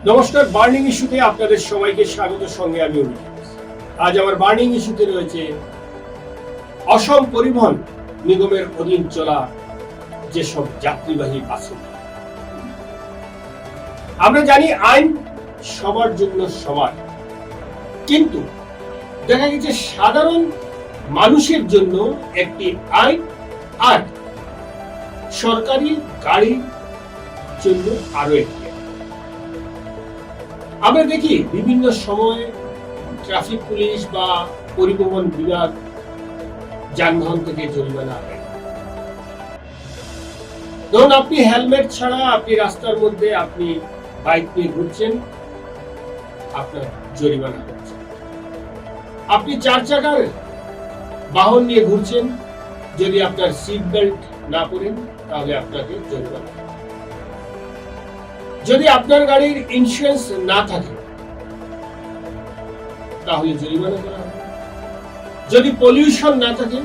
নমস্কার, বার্নিং ইস্যুতে আপনাদের সবাইকে স্বাগত। সঙ্গে আমি অভিজিৎ। আজ আমার বার্নিং ইস্যুতে রয়েছে অসম পরিবহন নিগমের অধীন চলা যেসব যাত্রীবাহী বাস। আমরা জানি আইন সবার জন্য সমান, কিন্তু দেখা গেছে সাধারণ মানুষের জন্য একটি আইন আর সরকারি গাড়ির জন্য আরো একটি। আমরা দেখি বিভিন্ন সময়ে ট্রাফিক পুলিশ বা পরিবহন বিভাগ যানবাহন থেকে জরিমানা আদায় করে। ধরুন, আপনি হেলমেট ছাড়া আপনি রাস্তার মধ্যে আপনি বাইক নিয়ে ঘুরছেন, আপনার জরিমানা হচ্ছে। আপনি 4 চাকার বাহন নিয়ে ঘুরছেন, যদি আপনার সিট বেল্ট না পরেন তাহলে আপনাকে জরিমানা। যদি আপনার গাড়ির ইন্স্যুরেন্স না থাকে তাহলে জরিমানা করা হবে। যদি পলিউশন না থাকে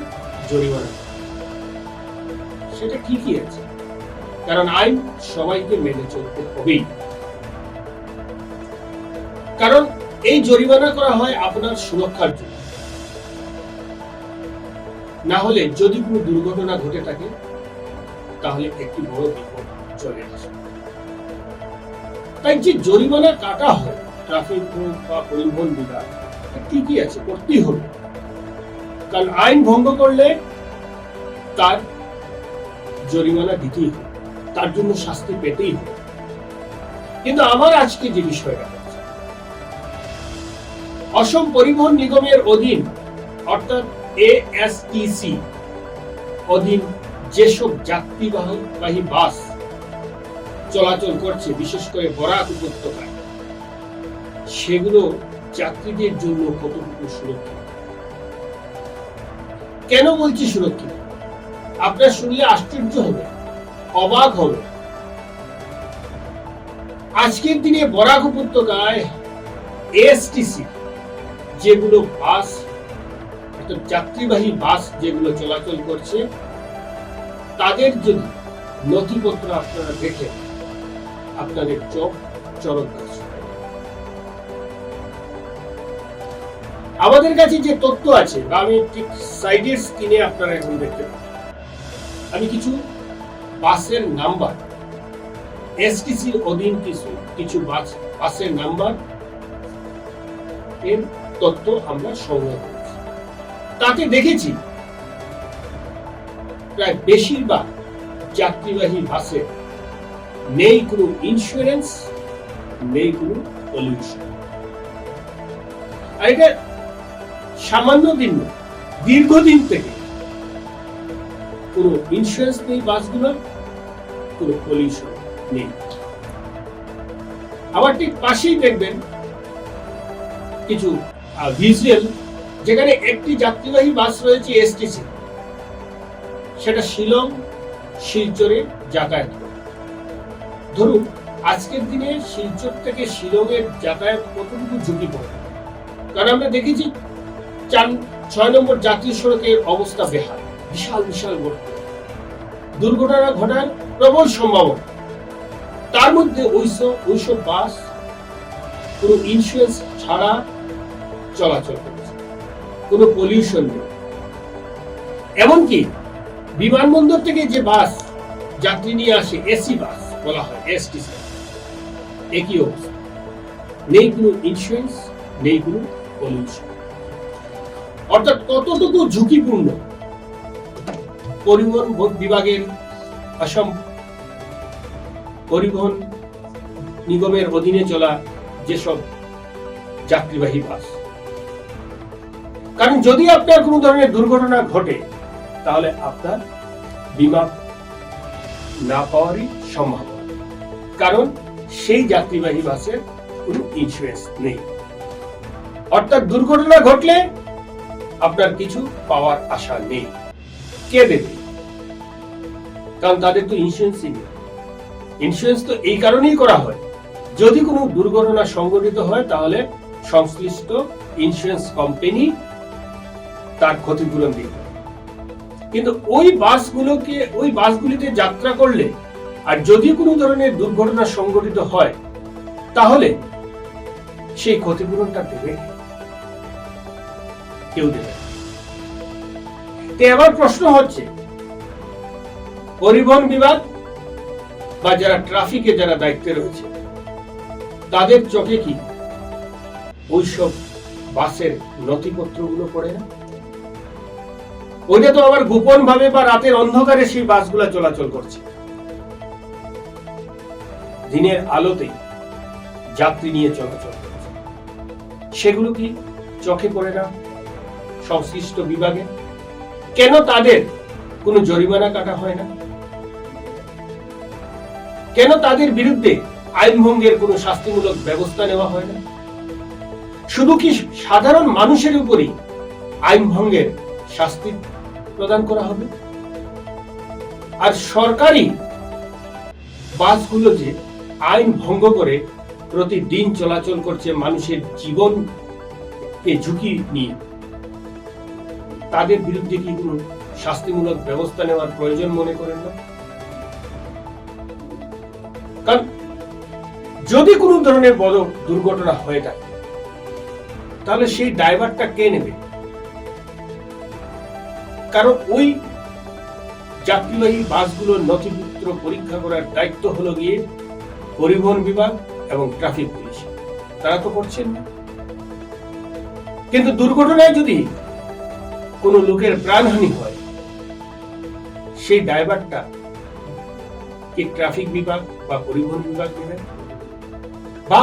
জরিমানা। সেটা ঠিকই আছে, কারণ আইন সবাইকে মেনে চলতে হবেই। কারণ এই জরিমানা করা হয় আপনার সুরক্ষার জন্য। না হলে যদি কোনো দুর্ঘটনা ঘটে থাকে তাহলে একটি বড় বিপদ চলে আসে। তাই যে জরিমানা কাটা হয় ট্রাফিক বা পরিবহন বিভাগ, ঠিকই আছে, করতেই হবে। কারণ আইন ভঙ্গ করলে তার জরিমানা দিতেই হবে, তার জন্য শাস্তি পেতেই হবে। কিন্তু আমার আজকে যে বিষয়টা হচ্ছে, অসম পরিবহন নিগমের অধীন অর্থাৎ এএসটিসি অধীন যেসব যাত্রীবাহী বাস চলাচল করছে, বিশেষ করে বরাক উপত্যকায়, সেগুলো যাত্রীদের জন্য কতটুকু সুরক্ষিত। কেন বলছি সুরক্ষিত? আপনার শুনলে আশ্চর্য হবে, অবাক হবে। আজকের দিনে বরাক উপত্যকায় এএসটিসি যেগুলো বাস, অর্থাৎ যাত্রীবাহী বাস যেগুলো চলাচল করছে, তাদের যদি নথিপত্র আপনারা দেখেন, আপনাদের চোখ চরক গাছে। আমাদের কাছে যে তথ্য আছে, বা আমি ঠিক সাইডের স্ক্রিনে আপনারা এখন দেখতে পাবেন, আমি কিছু বাসের নাম্বার, এসটিসির অধীন কিছু বাসের নাম্বার এর তথ্য আমরা সংগ্রহ করেছি। তাতে দেখেছি প্রায় বেশিরভাগ যাত্রীবাহী বাসে নেই কোনো ইন্স্যুরেন্স, নেই কোনো পলিউশন। আর এটা সামান্য দিন, দীর্ঘদিন থেকে কোনো ইন্স্যুরেন্স নেই বাসগুলোর, কোনো পলিউশন নেই। আবার ঠিক পাশেই দেখবেন কিছু ভিজুয়াল, যেখানে একটি যাত্রীবাহী বাস রয়েছে এসটিসি, সেটা শিলং শিলচরে যাতায়াত করে। ধরুন, আজকের দিনে শিলচর থেকে শিলংয়ের যাতায়াত কতটুকু ঝুঁকিপূর্ণ, কারণ আমরা দেখেছি 6 নম্বর জাতীয় সড়কের অবস্থা বেহাল, বিশাল বিশাল গর্ত, দুর্ঘটনা ঘটার প্রবল সম্ভাবনা। তার মধ্যে ওইসব বাস কোনো ইন্স্যুরেন্স ছাড়া চলাচল করছে, কোনো পলিউশন নেই। এমনকি বিমানবন্দর থেকে যে বাস যাত্রী নিয়ে আসে, এসি বাস বলা হয়, এসটিসি, একই অবস্থা, নেই কোনো ইন্স্যুরেন্স, নেই কোনো পলিউশন। অর্থাৎ কতটুকু ঝুঁকিপূর্ণ পরিবহন বিভাগের, অসম পরিবহন নিগমের অধীনে চলা যেসব যাত্রীবাহী বাস। কারণ যদি আপনার কোনো ধরনের দুর্ঘটনা ঘটে তাহলে আপনার বীমা না পাওয়ারই সম্ভাবনা, কারণ সেই যাত্রীবাহী বাসের কোনো ইন্স্যুরেন্স নেই। অর্থাৎ দুর্ঘটনা ঘটলে আপনার কিছু পাওয়ার আশা নেই। কে দেবে? কারণ তাদের তো ইন্স্যুরেন্সই নেই। ইন্স্যুরেন্স তো এই কারণেই করা হয়, যদি কোনো দুর্ঘটনা সংঘটিত হয় তাহলে সংশ্লিষ্ট ইন্স্যুরেন্স কোম্পানি তার ক্ষতিপূরণ দিবে। কিন্তু ওই বাসগুলিতে যাত্রা করলে আর যদি কোনো ধরনের দুর্ঘটনা সংঘটিত হয় তাহলে সেই ক্ষতিপূরণটা দেবে কেউ দেবে না। তো এবার প্রশ্ন হচ্ছে, পরিবহন বিভাগ বা যারা ট্রাফিকে যারা দায়িত্বে রয়েছে তাদের চোখে কি ওইসব বাসের নথিপত্রগুলো পড়ে না? ওইটা তো আবার গোপন ভাবে বা রাতের অন্ধকারে সেই বাসগুলো চলাচল করছে, দিনের আলোতে যাত্রী নিয়ে চলাচল করছে, সেগুলো কি চোখে পড়ে না সংশ্লিষ্ট বিভাগে? কেন তাদের কোনো জরিমানা কাটা হয় না? কেন তাদের বিরুদ্ধে আইন ভঙ্গের কোনো শাস্তিমূলক ব্যবস্থা নেওয়া হয় না? শুধু কি সাধারণ মানুষের উপরই আইন ভঙ্গের শাস্তি প্রদান করা হবে? আর সরকারি বাসগুলো যে আইন ভঙ্গ করে প্রতিদিন চলাচল করছে মানুষের জীবনকে ঝুঁকি নিয়ে, তাদের বিরুদ্ধে কি কোনো শাস্তিমূলক ব্যবস্থা নেওয়ার প্রয়োজন মনে করেন না? কারণ যদি কোনো ধরনের বড় দুর্ঘটনা হয়ে থাকে তাহলে সেই ড্রাইভারটা কে নেবে? কারণ ওই যাত্রীবাহী বাসগুলোর নথিপত্র পরীক্ষা করার দায়িত্ব হলো গিয়ে পরিবহন বিভাগ এবং ট্রাফিক পুলিশ, তারা তো করছেন না। কিন্তু দুর্ঘটনায় যদি কোনো লোকের প্রাণহানি হয়, সেই ড্রাইভারটা কি ট্রাফিক বিভাগ বা পরিবহন বিভাগ নেবে? বা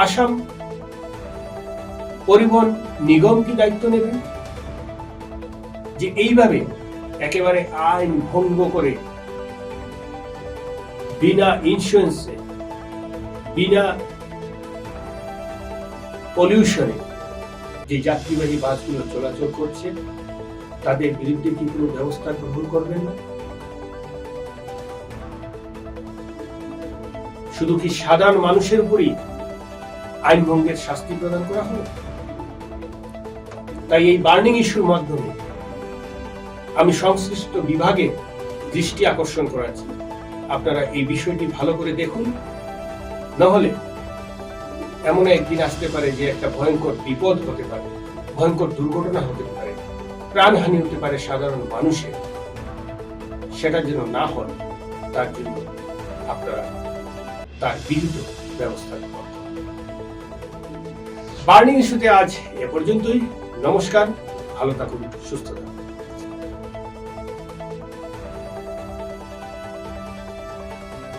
আসাম পরিবহন নিগম কি দায়িত্ব নেবে যে এইভাবে একেবারে আইন ভঙ্গ করে বিনা ইন্স্যুরেন্সে, বিনা পলিউশনে যে যাত্রীবাহী বাসগুলো চলাচল করছে তাদের বিরুদ্ধে কি কোনো ব্যবস্থা গ্রহণ করবেন না? শুধু কি সাধারণ মানুষের উপরই আইন ভঙ্গের শাস্তি প্রদান করা হবে? তাই এই বার্নিং ইস্যুর মাধ্যমে আমি সংশ্লিষ্ট বিভাগে দৃষ্টি আকর্ষণ করাচ্ছি, আপনারা এই বিষয়টি ভালো করে দেখুন, নাহলে এমন একদিন আসতে পারে যে একটা ভয়ঙ্কর বিপদ হতে পারে, ভয়ঙ্কর দুর্ঘটনা হতে পারে, প্রাণহানি হতে পারে সাধারণ মানুষের। সেটা যেন না হয় তার জন্য আপনারা তার বিহিত ব্যবস্থা গ্রহণ করুন। বার্নিং ইস্যুতে আজ এ পর্যন্তই। নমস্কার, ভালো থাকুন, সুস্থ থাকুন।